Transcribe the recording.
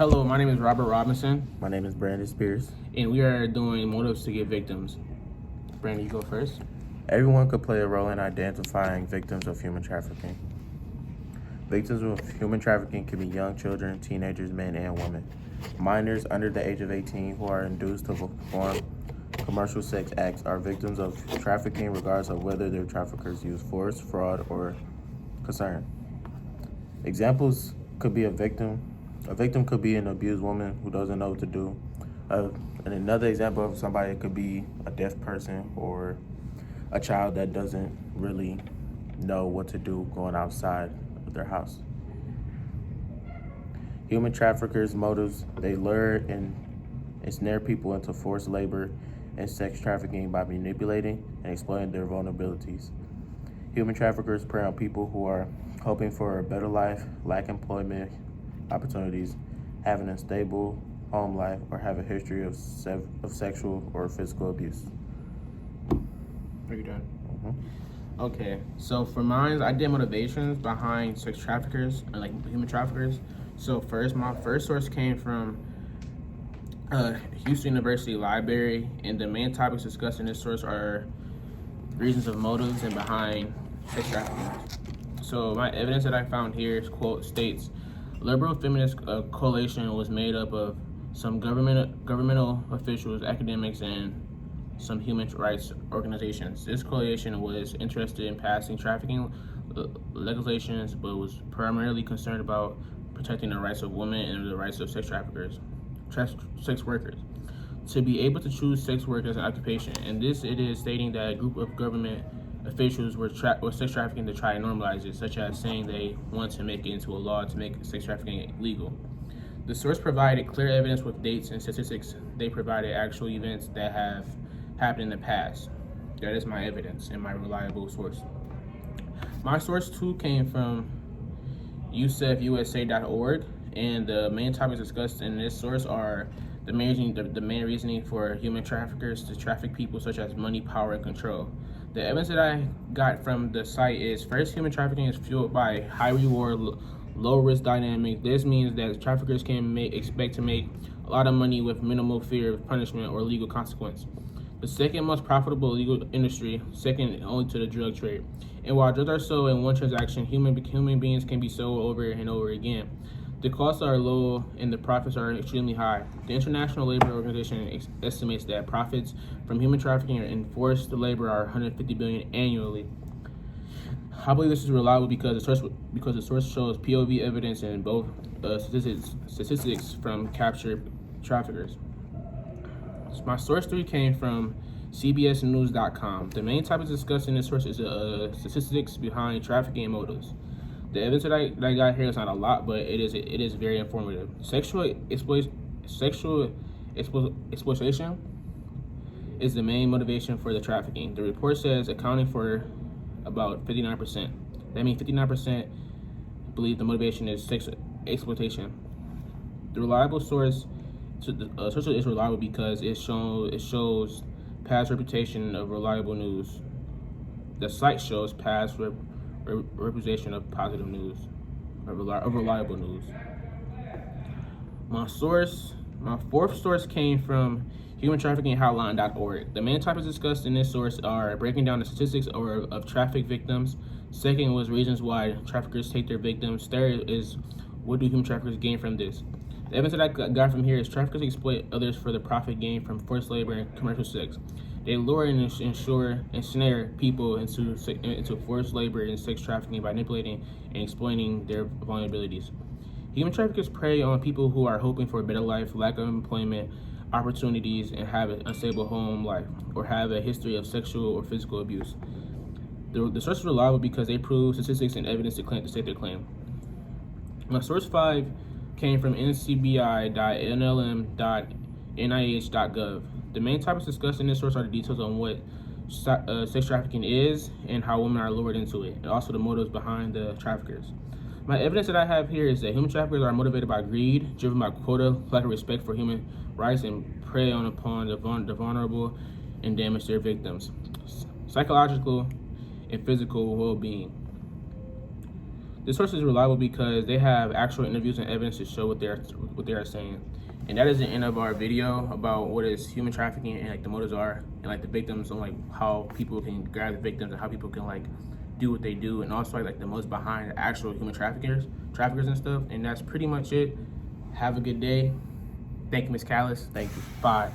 Hello, my name is Robert Robinson, My name is Brandon Spears. and we are doing motives to get victims. Brandon, you go first. Everyone could play a role in identifying victims of human trafficking. Victims of human trafficking can be young children, teenagers, men, and women. Minors under the age of 18 who are induced to perform commercial sex acts are victims of trafficking regardless of whether their traffickers use force, fraud, or concern. Examples could be a victim. A victim could be an abused woman who doesn't know what to do. And another example of somebody could be a deaf person or a child that doesn't really know what to do going outside of their house. Human traffickers' motives, they lure and ensnare people into forced labor and sex trafficking by manipulating and exploiting their vulnerabilities. Human traffickers prey on people who are hoping for a better life, lack employment opportunities, have an unstable home life, or have a history of sexual or physical abuse. Are you done? Mm-hmm. Okay, so for mine, I did motivations behind sex traffickers and like human traffickers. So my first source came from Houston University Library, and the main topics discussed in this source are reasons of motives and behind sex trafficking. So my evidence that I found here states, liberal feminist coalition was made up of some governmental officials, academics, and some human rights organizations. This coalition was interested in passing trafficking legislations, but was primarily concerned about protecting the rights of women and the rights of sex workers. To be able to choose sex work as an occupation, and it is stating that a group of government officials were sex trafficking to try and normalize it, such as saying they want to make it into a law to make sex trafficking legal. The source provided clear evidence with dates and statistics. They provided actual events that have happened in the past. That is my evidence and my reliable source. My source too came from USEFUSA.org, and the main topics discussed in this source are the main reasoning for human traffickers to traffic people, such as money, power, and control. The evidence that I got from the site is, first, human trafficking is fueled by high reward, low risk dynamic. This means that traffickers can expect to make a lot of money with minimal fear of punishment or legal consequence. The second most profitable legal industry, second only to the drug trade. And while drugs are sold in one transaction, human beings can be sold over and over again. The costs are low and the profits are extremely high. The International Labor Organization estimates that profits from human trafficking and forced labor are 150 billion annually. I believe this is reliable because the source shows POV evidence and both statistics from captured traffickers. My source 3 came from CBSNews.com. The main topic discussed in this source is statistics behind trafficking and motives. The evidence that I got here is not a lot, but it is very informative. Sexual exploitation is the main motivation for the trafficking. The report says accounting for about 59%. That means 59% believe the motivation is sex exploitation. The reliable source, source is reliable because it shows past reputation of reliable news. The site shows past representation of positive news, of reliable news. My fourth source came from humantraffickinghotline.org. The main topics discussed in this source are breaking down the statistics of traffic victims. Second was reasons why traffickers take their victims. Third is, what do human traffickers gain from this? The evidence that I got from here is traffickers exploit others for the profit gained from forced labor and commercial sex. They lure and ensnare people into forced labor and sex trafficking by manipulating and exploiting their vulnerabilities. Human traffickers prey on people who are hoping for a better life, lack of employment opportunities, and have an unstable home life, or have a history of sexual or physical abuse. The source is reliable because they prove statistics and evidence to state their claim. My source 5 came from ncbi.nlm.nih.gov. The main topics discussed in this source are the details on what sex trafficking is and how women are lured into it, and also the motives behind the traffickers. My evidence that I have here is that human traffickers are motivated by greed, driven by quota, lack of respect for human rights, and prey upon the vulnerable and damage their victims. Psychological and physical well-being. This source is reliable because they have actual interviews and evidence to show what they are saying. And that is the end of our video about what is human trafficking and like the motives are and like the victims and like how people can grab the victims and how people can like do what they do, and also like the motives behind the actual human traffickers and stuff. And that's pretty much it. Have a good day. Thank you, Ms. Callis. Thank you. Bye.